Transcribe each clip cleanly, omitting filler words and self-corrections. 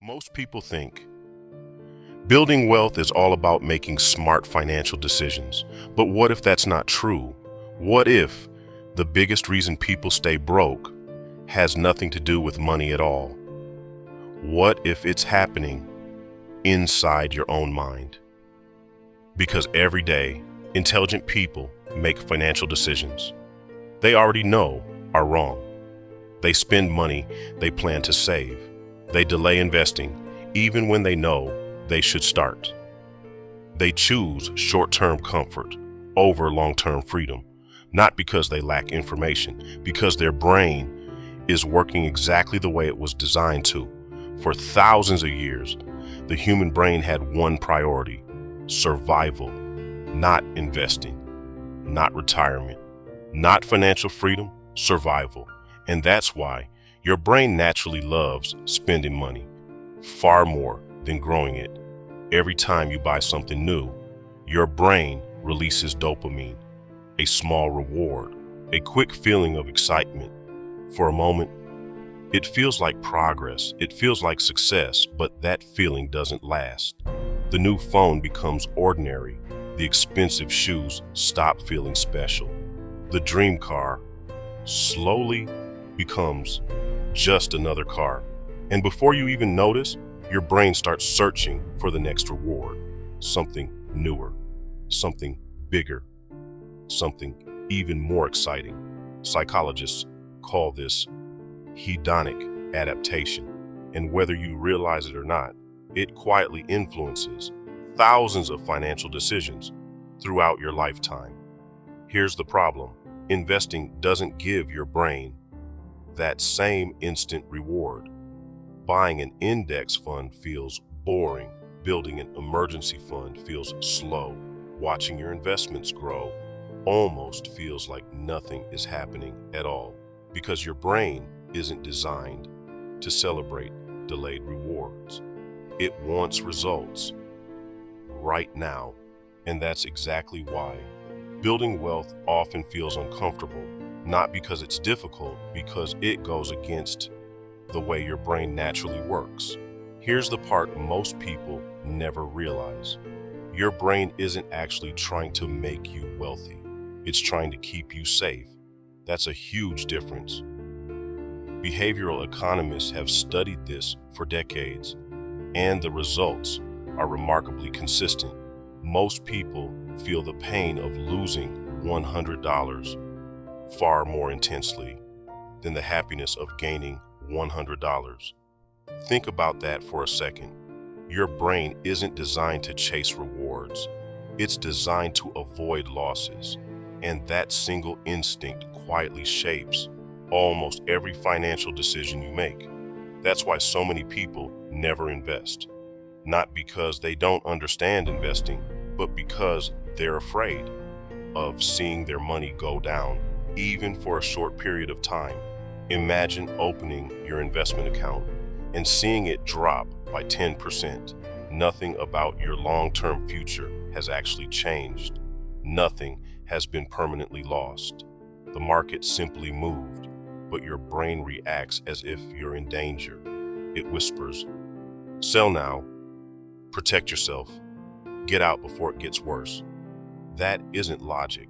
Most people think building wealth is all about making smart financial decisions. But what if that's not true? What if the biggest reason people stay broke has nothing to do with money at all? What if it's happening inside your own mind? Because every day, intelligent people make financial decisions they already know are wrong. They spend money they plan to save. They delay investing even when they know they should start. They choose short-term comfort over long-term freedom, not because they lack information, because their brain is working exactly the way it was designed to. For thousands of years, the human brain had one priority: survival, not investing, not retirement, not financial freedom, survival. And that's why your brain naturally loves spending money far more than growing it. Every time you buy something new, your brain releases dopamine, a small reward, a quick feeling of excitement. For a moment, it feels like progress, it feels like success, but that feeling doesn't last. The new phone becomes ordinary. The expensive shoes stop feeling special. The dream car slowly becomes just another car. And before you even notice, your brain starts searching for the next reward, something newer, something bigger, something even more exciting. Psychologists call this hedonic adaptation. And whether you realize it or not, it quietly influences thousands of financial decisions throughout your lifetime. Here's the problem: investing doesn't give your brain that same instant reward. Buying an index fund feels boring. Building an emergency fund feels slow. Watching your investments grow almost feels like nothing is happening at all, because your brain isn't designed to celebrate delayed rewards. It wants results right now, and that's exactly why building wealth often feels uncomfortable, not because it's difficult, because it goes against the way your brain naturally works. Here's the part most people never realize. Your brain isn't actually trying to make you wealthy. It's trying to keep you safe. That's a huge difference. Behavioral economists have studied this for decades, and the results are remarkably consistent. Most people feel the pain of losing $100 far more intensely than the happiness of gaining $100. Think about that for a second. Your brain isn't designed to chase rewards. It's designed to avoid losses. And that single instinct quietly shapes almost every financial decision you make. That's why so many people never invest. Not because they don't understand investing, but because they're afraid of seeing their money go down, even for a short period of time. Imagine opening your investment account and seeing it drop by 10%. Nothing about your long-term future has actually changed. Nothing has been permanently lost. The market simply moved, but your brain reacts as if you're in danger. It whispers, "Sell now, protect yourself, get out before it gets worse." That isn't logic,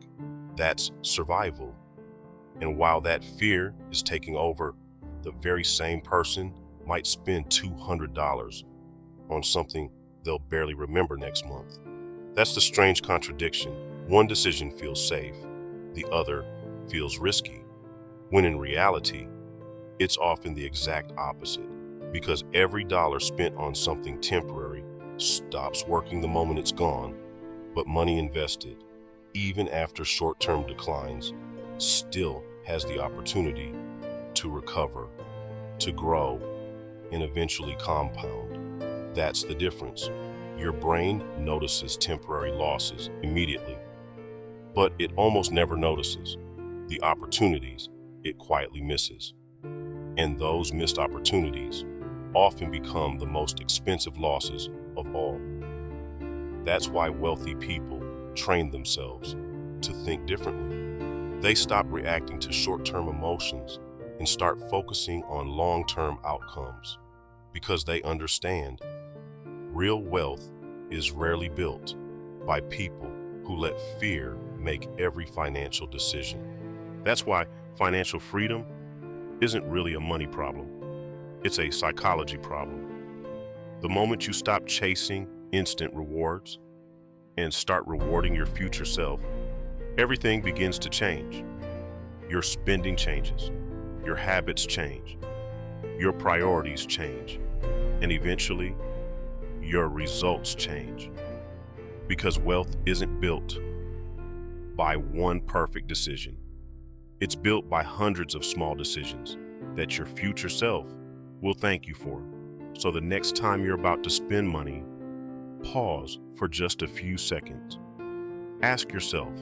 that's survival. And while that fear is taking over, the very same person might spend $200 on something they'll barely remember next month. That's the strange contradiction. One decision feels safe, the other feels risky, when in reality, it's often the exact opposite, because every dollar spent on something temporary stops working the moment it's gone, but money invested, even after short-term declines, still has the opportunity to recover, to grow, and eventually compound. That's the difference. Your brain notices temporary losses immediately, but it almost never notices the opportunities it quietly misses. And those missed opportunities often become the most expensive losses of all. That's why wealthy people train themselves to think differently. They stop reacting to short-term emotions and start focusing on long-term outcomes. because they understand real wealth is rarely built by people who let fear make every financial decision. That's why financial freedom isn't really a money problem. It's a psychology problem. The moment you stop chasing instant rewards and start rewarding your future self, everything begins to change. Your spending changes, your habits change, your priorities change, and eventually, your results change. Because wealth isn't built by one perfect decision. It's built by hundreds of small decisions that your future self will thank you for. So the next time you're about to spend money, pause for just a few seconds. Ask yourself,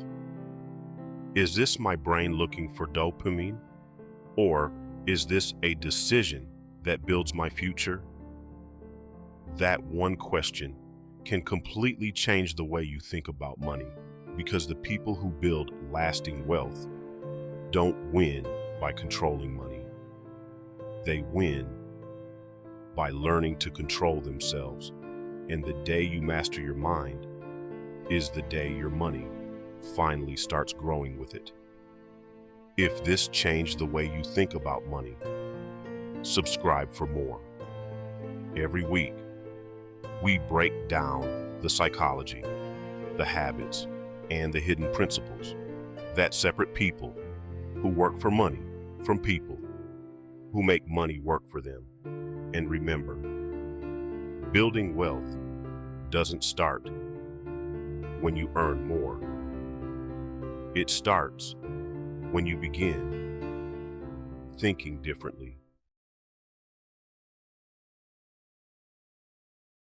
is this my brain looking for dopamine? Or is this a decision that builds my future? That one question can completely change the way you think about money, because the people who build lasting wealth don't win by controlling money. They win by learning to control themselves. And the day you master your mind is the day your money finally starts growing with it. If this changed the way you think about money, subscribe for more. Every week, we break down the psychology, the habits, and the hidden principles that separate people who work for money from people who make money work for them. And remember, building wealth doesn't start when you earn more. It starts when you begin thinking differently.